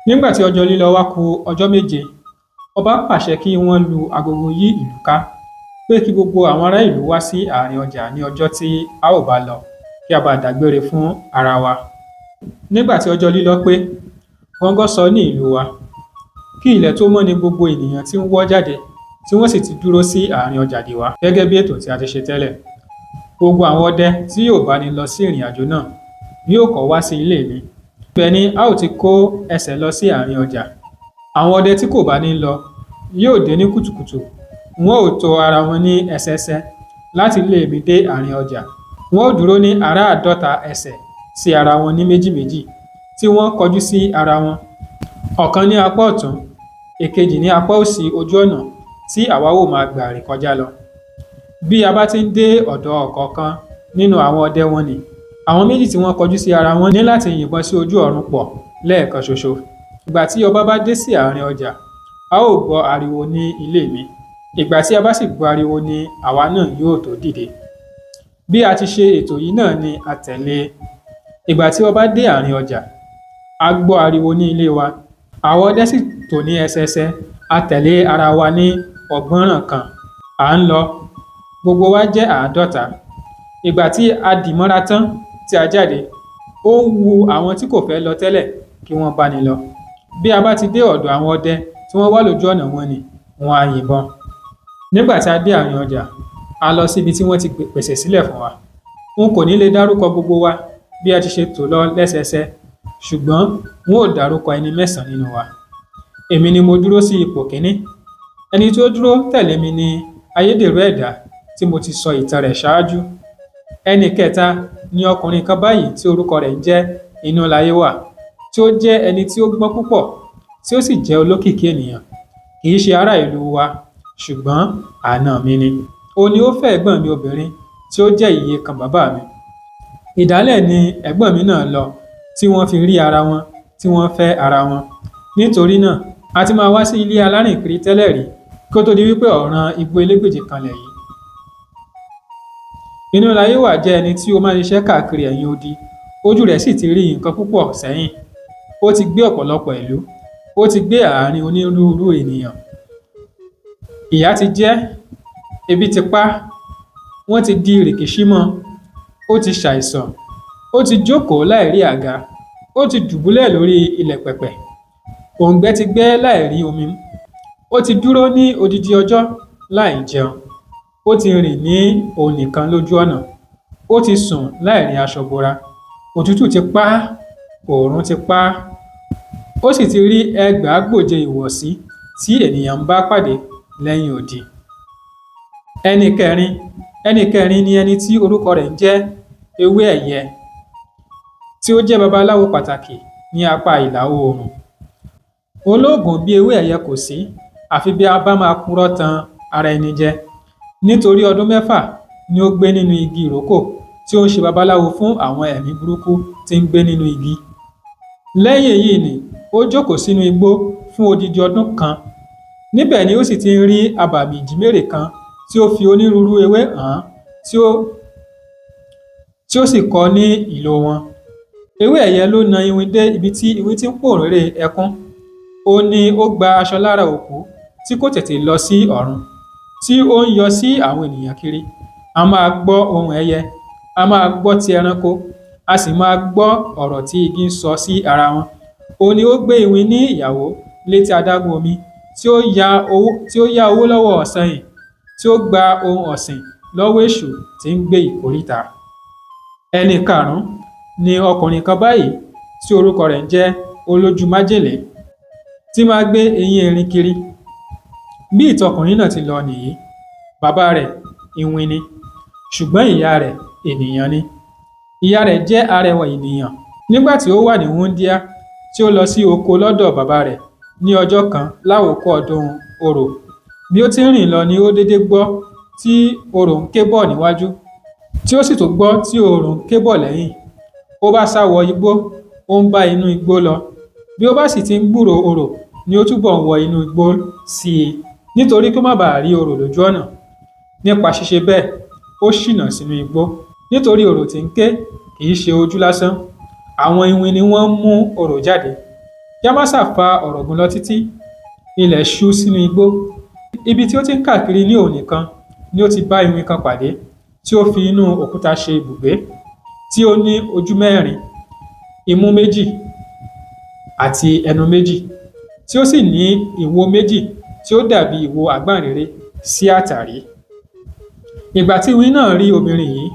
Nígbà tí ọjọ́ lílọ wá kù ọjọ́ méje, ọba pàṣẹ kí wọ́n lu agogo yí ìlú ká, pé kí gbogbo àwọn ará ìlú wá sí àárín ọjà ní ọjọ́ tí a ó bá lọ, kí a bá dágbére fún ara wa. Nígbà tí ọjọ́ lílọ pé, gọ́ngọ́ sọ ní ìlú wa. Kí ilẹ̀ tó mọ́ ni gbogbo ènìyàn ti ń wọ́ jáde, tí wọ́n sì ti dúró sí àárín ọjà dè wá, gẹ́gẹ́ bí ètò tí a ti ṣe tẹ́lẹ̀. Gbogbo àwọn ọdẹ tí yóò bá ní lọ sí ìrìn àjò náà yóò kọ́ wá sí ilé mi. Ibẹ̀ ni a ó ti kó ẹsẹ̀ lọ sí àárín ọjà. Àwọn ọdẹ tí kò bá ní lọ yóò dé ní kùtùkùtù, wọn ó tò ara wọn ní ẹsẹẹsẹ láti ilé mi dé àárín ọjà. Wọn ó dúró ní àràádọ́ta ẹsẹ̀ sí ara wọn ní méjì méjì, tí wọ́n kọjú sí ara wọn, ọ̀kan ní apá ọ̀tún, èkejì ní apá òsì ojú ọ̀nà tí àwa ó máa gbà rìn kọjá lọ. Bí a bá ti ń dé ọ̀dọ̀ ọ̀kọ̀ọ̀kan nínú àwọn ọdẹ wọn nì, àwọn méjì tí wọ́n kọjú sí ara wọn ní láti yìnbọn sí ojú ọ̀run pọ̀ lẹ́ẹ̀kan ṣoṣo. Ìgbà tí ọba bá dé sí àárín ọjà, a ó gbọ́ ariwo ní ilé mi. Ìgbà tí a bá sì gbọ́ ariwo ni àwa náà yóò tó dìde. Bí a ti ṣe ètò yìí náà ni a tẹ̀lé. Ìgbà tí ọba dé àárín ọjà, a gbọ́ ariwo ní ilé wa. Àwọn ọdẹ sì tò ní ẹsẹẹsẹ, a tẹ̀lé ara wa ní ọgbọ́nràn kan. À ń lọ, gbogbo wa jẹ́ 50. Ìgbà tí a dì mọ́ra tán tí a jáde, ó ń wu àwọn tí kò fẹ́ lọ tẹ́lẹ̀ kí wọ́n bá ní lọ. Bí a bá ti dé ọ̀dọ̀ àwọn ọdẹ tí wọ́n wà lójú ọ̀nà wọn ni, wọn á yìnbọn. Nígbà tí a dé àárín ọjà, a lọ síbi tí wọ́n ti pèsè sílẹ̀ fún wa. N kò ní lè dárúkọ gbogbo wa bí a ti ṣe tò lọ lẹ́sẹẹsẹ, ṣùgbọ́n n ó dárúkọ ẹni 9 nínú wa. Èmi ni mo dúró sí ipò kíní. Ẹni tí ó dúró tẹ̀lé mi ni ayédèrú ẹ̀dá tí mo ti sọ ìtàn rẹ̀ ṣáájú. Ẹni kẹta ni ọkùnrin kan báyìí tí orúkọ rẹ̀ ń jẹ́ Inúláyéwà, tí ó jẹ́ ẹni tí ó gbọ́n púpọ̀, tí ó sì jẹ́ olókìkí ènìyàn. Kì í ṣe ará ìlú wa, ṣùgbọ́n àna mi ni. Òun ni ó fẹ́ ẹ̀gbọ́n mi obìnrin tí ó jẹ́ ìyekan bàbá mi. Ìdálẹ̀ ni ẹ̀gbọ́n mi náà lọ, tí wọ́n fi rí ara wọn, tí wọ́n fẹ́ ara wọn. Nítorí náà, a ti máa wá sí ilé alárìnkiri tẹ́lẹ̀ rí, kí ó tó di wípé ọ̀ràn igbó elégbèje kanlẹ̀ yìí. Inúláyéwà jẹ́ ẹni tí ó máa ń ṣiṣẹ́ káàkiri ẹ̀yìn odi. Ojú rẹ̀ sì ti rí nǹkan púpọ̀ sẹ́yìn. Ó ti gbé ọ̀pọ̀lọpọ̀ ìlú. Ó ti gbé àárín onírúurú ènìyàn. Ìyà ti jẹ́, ebi ti pa, wọ́n ti di rìkíṣí mọ́, ó ti ṣàìsàn, ó ti jókòó láìrí àga, ó ti dùbúlẹ̀ lórí ilẹ̀ pẹ̀pẹ̀, òǹgbẹ ti gbẹ́ láìrí omi, ó ti dúró ní odidi ọjọ́ láì jẹun, ó ti rìn ní òun nìkan lójú ọ̀nà, ó ti sùn láìrí aṣọ bora, òtútù ti pa á, oòrùn ti pa á, ó sì ti rí ẹgbàágbòje ìwọ̀sí tí ènìyàn ń bá pàdé lẹ́yìn odi. Ẹni kẹrin ni ẹni tí orúkọ rẹ̀ ń jẹ́ Ewé Ẹ̀yẹ, tí ó jẹ́ babaláwo pàtàkì ní apá ìlà oòrùn. Olóògùn bí Ewé Ẹ̀yẹ kò sí, àfi bí a bá máa purọ́ tan ara ẹni jẹ. Nítorí ọdún 6 ni ó gbé nínú igi ìrókò, tí ó ń ṣe babaláwo fún àwọn ẹ̀mí burúkú tí ń gbé nínú igi. Lẹ́yìn èyí ni ó jókòó sínú igbó fún odidi ọdún kan. Níbẹ̀ ni ó sì ti ń rí abàmì ìjímèrè kan tí ó fi onírúurú ewé hàn, tí ó sì kọ ní ìlò wọn. Ewé Ẹ̀yẹ ló na iwin dé ibi tí iwin ti ń pòréré ẹkún. Ó ní ó gba aṣọ lára òkú tí kò tètè lọ sí ọ̀run, tí ó ń yọ sí àwọn ènìyàn kiri. A máa gbọ́ ohùn ẹyẹ, a máa gbọ́ ti ẹranko, a sì máa gbọ́ ọ̀rọ̀ tí igi ń sọ sí ara wọn. Ó ní ó gbé iwin ní ìyàwó létí adágún omi, tí ó yá owó lọ́wọ́ ọ̀sanyìn, tí ó gba ohun ọ̀sìn lọ́wọ́ èṣù tí ń gbé ìkóríta. Ẹni karùn-ún ni ọkùnrin kan báyìí tí orúkọ rẹ̀ ń jẹ́ Olójú Májèlé, tí máa gbé eyín erin kiri. Bí ìtọkùnrin náà ti lọ nìyí. Bàbá rẹ̀ iwin ni, ṣùgbọ́n ìyá rẹ̀ ènìyàn ni. Ìyá rẹ̀ jẹ́ arẹwà ènìyàn. Nígbà tí ó wà ní wúńdíá, tí ó lọ sí oko lọ́dọ̀ bàbá rẹ̀ ní ọjọ́ kan lákòókò ọdún orò. Bí ó ti ń rìn lọ ni ó dédé gbọ́ tí orò ń ké bọ̀ níwájú, tí ó sì tún gbọ́ tí orò ń ké bọ̀ lẹ́yìn. Ó bá sá wọ igbó, ó ń bá inú igbó lọ. Bí ó bá sì ti ń gbúròó orò ni ó túbọ̀ ń wọ inú igbó sí i, nítorí kí ó má bàa rí orò lójú ọ̀nà. Nípa ṣíṣe bẹ́ẹ̀, ó ṣìnà sínú igbó. Nítorí orò tí ń ké kì í ṣe ojú lásán, àwọn iwin ni wọ́n ń mú orò jáde. kí a má ṣàfa ọ̀rọ̀ gùn lọ títí, ilẹ̀ ṣú sínú igbó. Ibi tí ó ti ń káàkiri ní òun nìkan ni ó ti bá iwin kan pàdé tí ó fi inú òkúta ṣe ibùgbé, tí ó ní ojú mẹ́rin, imú méjì àti ẹnu méjì, tí ó sì ní ìwo méjì tí ó dàbí ìwo àgbọ̀nréré sí àtàrí. Ìgbà tí iwin náà rí obìnrin yìí,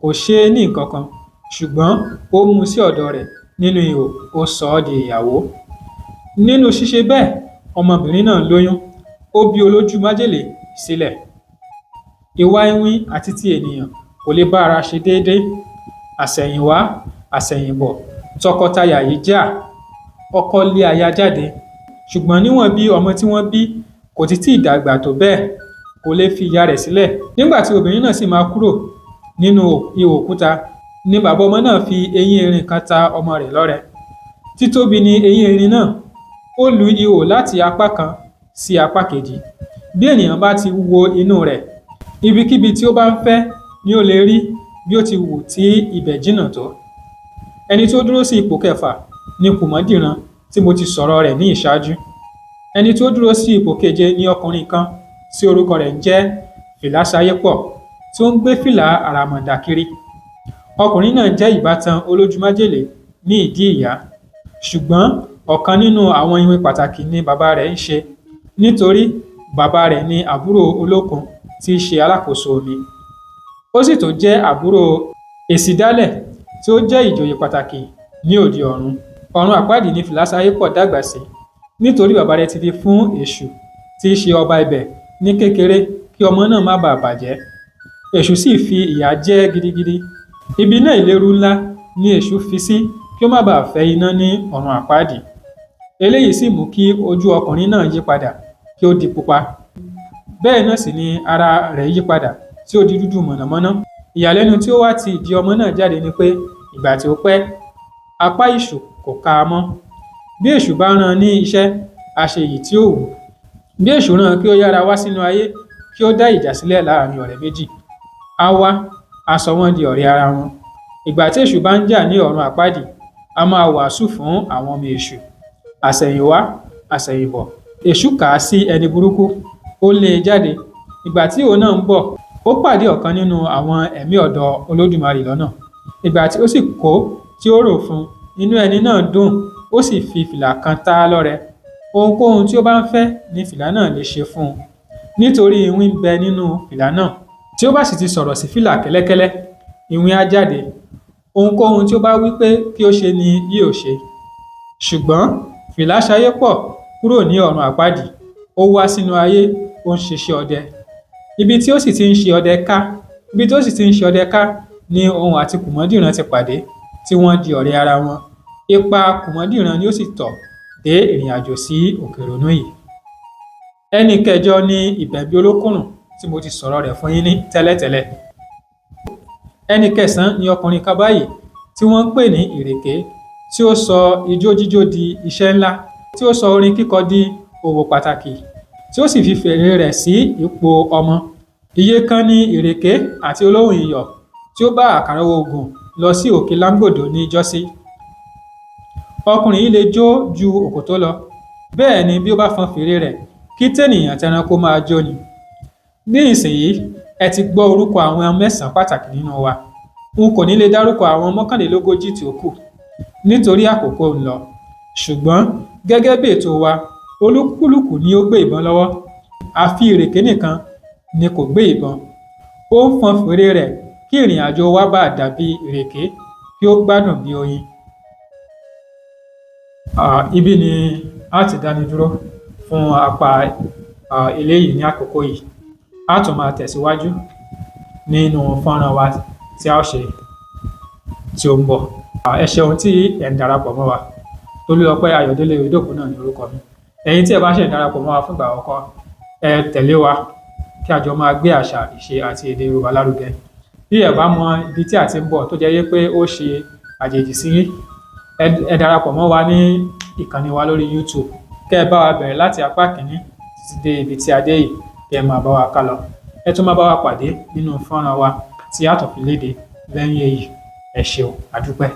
kò ṣe é ní nǹkan kan, ṣùgbọ́n ó mú sí ọ̀dọ̀ rẹ̀ nínú ihò, ó sọ ọ́ di ìyàwó. Nínú ṣíṣe bẹ́ẹ̀, ọmọbìnrin náà lóyún, ó bí olójú májèlé sílẹ̀. Ìwà iwin àti ti ènìyàn kò lè bá ara ṣe déédéé. Àsẹ̀yìnwá àsẹ̀yìnbọ̀ tọkọtaya yìí jà, ọkọ lé aya jáde, ṣùgbọ́n níwọ̀n bí ọmọ tí wọ́n bí kò tí ì dàgbà tó bẹ́ẹ̀, kò lè fi ìyá rẹ̀ sílẹ̀. Nígbà tí obìnrin náà sì máa kúrò nínú ihò òkúta ni bàbá ọmọ náà fi eyín erin kan ta ọmọ rẹ̀ lọ́rẹ. Títóbi ni eyín erin náà, ó lu ihò láti apá kan sí apá kejì. Bí ènìyàn bá ti wo inú rẹ̀, ibikíbi tí ó bá ń fẹ́ ni ó lè rí, bí ó ti wù tí ibẹ̀ jìnnà tó. Ẹni tí ó dúró sí ipò kẹfà ni Kùmọ́dìran tí mo ti sọ̀rọ̀ rẹ̀ ní ìṣáájú. Ẹni tí ó dúró sí ipò keje ni ọkùnrin kan tí orúkọ rẹ̀ ń jẹ́ Fìlàsáyépọ̀, tí ó ń gbé fìlà àràmọ̀ǹdà kiri. Ọkùnrin náà jẹ́ ìbátan olójúmájèlé ní ìdí ìyá, ṣùgbọ́n ọ̀kan nínú àwọn iwin pàtàkì ni bàbá rẹ̀ ń ṣe, nítorí bàbá rẹ̀ ni àbúrò Olókun tí í ṣe alákòóso omi. Ó sì tún jẹ́ àbúrò Èsìdálẹ̀ tí ó jẹ́ ìjòyè pàtàkì ní òde ọ̀run. Ọ̀run àpáàdì ni Fìlàsáyépọ̀ dàgbà sí, nítorí bàbá rẹ̀ ti fi fún Èṣù tí í ṣe ọba ibẹ̀ ní kékeré kí ọmọ náà má bàa bàjẹ́. Èṣù sì fi ìyà jẹ ẹ́ gidigidi. Ibi iná ìléru ńlá ni Èṣù fi sí kí ó má bàa fẹ́ iná ní ọ̀run àpáàdì. Eléyìí sì mú kí ojú ọkùnrin náà yí padà kí ó di pupa. Bẹ́ẹ̀ náà sì ni ara rẹ̀ yí padà tí ó di dúdú mọ̀nàmọ́ná. Ìyàlẹ́nu tí ó wá ti ìdí ọmọ náà jáde ni pé ìgbà tí ó pẹ́, apá Èṣù kò ká a mọ́. Bí Èṣù bá rán ní iṣẹ́, a ṣe èyí tí ó wù ú. Bí Èṣù rán kí ó yára wá sínú ayé kí ó dá ìjà sílẹ̀ láàrin ọ̀rẹ́ méjì, á wá, á sọ wọ́n di ọ̀rẹ́ ara wọn. Ìgbà tí Èṣù bá ń jà ní ọ̀run àpáàdì, a máa wàásù fún àwọn ọmọ Èṣù. Àsẹ̀yìnwá àsẹ̀yìnbọ̀, Èṣù kà á sí ẹni burúkú, ó lé e jáde. Ìgbà tí òun náà ń bọ̀, ó pàdé ọ̀kan nínú àwọn ẹ̀mí ọ̀dọ̀ Olódùmarè lọ́nà. Ìgbà tí ó sì kó tí ó rò fún, inú ẹni náà dùn, ó sì fi fìlà kan ta á lọ́rẹ. Ohunkóhun tí ó bá ń fẹ́ ni fìlà náà lè ṣe fún un, nítorí iwin ń bẹ nínú fìlà náà. Tí ó bá sì ti sọ̀rọ̀ sí fìlà kẹ́lẹ́kẹ́lẹ́, iwin á jáde. Ohunkóhun tí ó bá wí pé kí ó ṣe ni yóò ṣe. Ṣùgbọ́n Fìlàsáyépọ̀ kúrò ní ọ̀run àpáàdì, ó wá sínú ayé, ó ń ṣiṣẹ́ ọdẹ. Ibi tí ó sì ti ń ṣe ọdẹ ká ni òun àti Kùmọ́dìran ti pàdé, tí wọ́n di ọ̀rẹ́ ara wọn. Ipa Kùmọ́dìran ni ó sì tọ̀ dé ìrìn àjò sí òkè Ìrònú yìí. Ẹni kẹjọ ni Ìbẹ̀bí Olókùnrùn tí mo ti sọ̀rọ̀ rẹ̀ fún yín ní tẹ́lẹ̀tẹ́lẹ̀. Ẹni kẹsàn-án ni ọkùnrin kan báyìí tí wọ́n ń pè ní Ìrèké, tí ó sọ ijó jíjó di iṣẹ́ ńlá, tí ó sọ orin kíkọ di òwò pàtàkì, tí ó sì fi fèrè rẹ̀ sí ipò ọmọ. Iye kan ni Ìrèké àti olóhùn iyọ̀ tí ó bá àkàrà oògùn lọ sí òkè Láńgbòdo ní ìjọ́sí. Ọkùnrin yìí lè jó ju òkòtó lọ, bẹ́ẹ̀ ni bí ó bá fọn fèrè rẹ̀, kí tènìyàn tẹranko máa jó ni. Ní ìsinyìí, ẹ ti gbọ́ orúkọ àwọn 9 pàtàkì nínú wa. N kò ní lè dárúkọ àwọn 39 tí ó kù nítorí àkókò ń lọ. Ṣùgbọ́n gẹ́gẹ́ bí ètò wa, olúkúlùkù ni ó gbé ìbọn lọ́wọ́. Àfi Ìrèké nìkan ni kò gbé ìbọn. Ó ń fọn fèrè rẹ̀ kí ìrìn àjò wa bá dàbí Ìrèké, kí ó gbádùn bí oyin. Ibi ni a ti dáni dúró fún apá eléyìí ní àkókò yìí. A tún máa tẹ̀síwájú nínú fọ́nrán wa tí a ó ṣe tí ó ń bọ̀. Ẹ ṣeun tí ẹ̀ ń darapọ̀ mọ́ wa. Tolúlọpẹ́ Ayọ̀délé Oyèdòkun náà ni orúkọ mi. Ẹ̀yin tí ẹ bá ṣe ń darapọ̀ mọ́ wa fún ìgbà àkọ́kọ́, ẹ tẹ̀lé wa kí a jọ máa gbé àṣà, ìṣe àti èdè Yorùbá lárugẹ. Bí ẹ bá mọ ibi tí a ti ń bọ̀ tó jẹ́ pé ó ṣe àjèjì sí yín, ẹ darapọ̀ mọ́ wa ní ìkànnì wa lórí YouTube. Kẹ́ ẹ bá wa bẹ̀rẹ̀ láti apá kìíní títí dé ibi tí a dé yìí, kí ẹ máa bá wa ká lọ. Ẹ tún máa bá wa pàdé nínú fọ́nrán wa tí a tún fi léde lẹ́yìn èyí. Ẹ ṣeun, a dúpẹ́.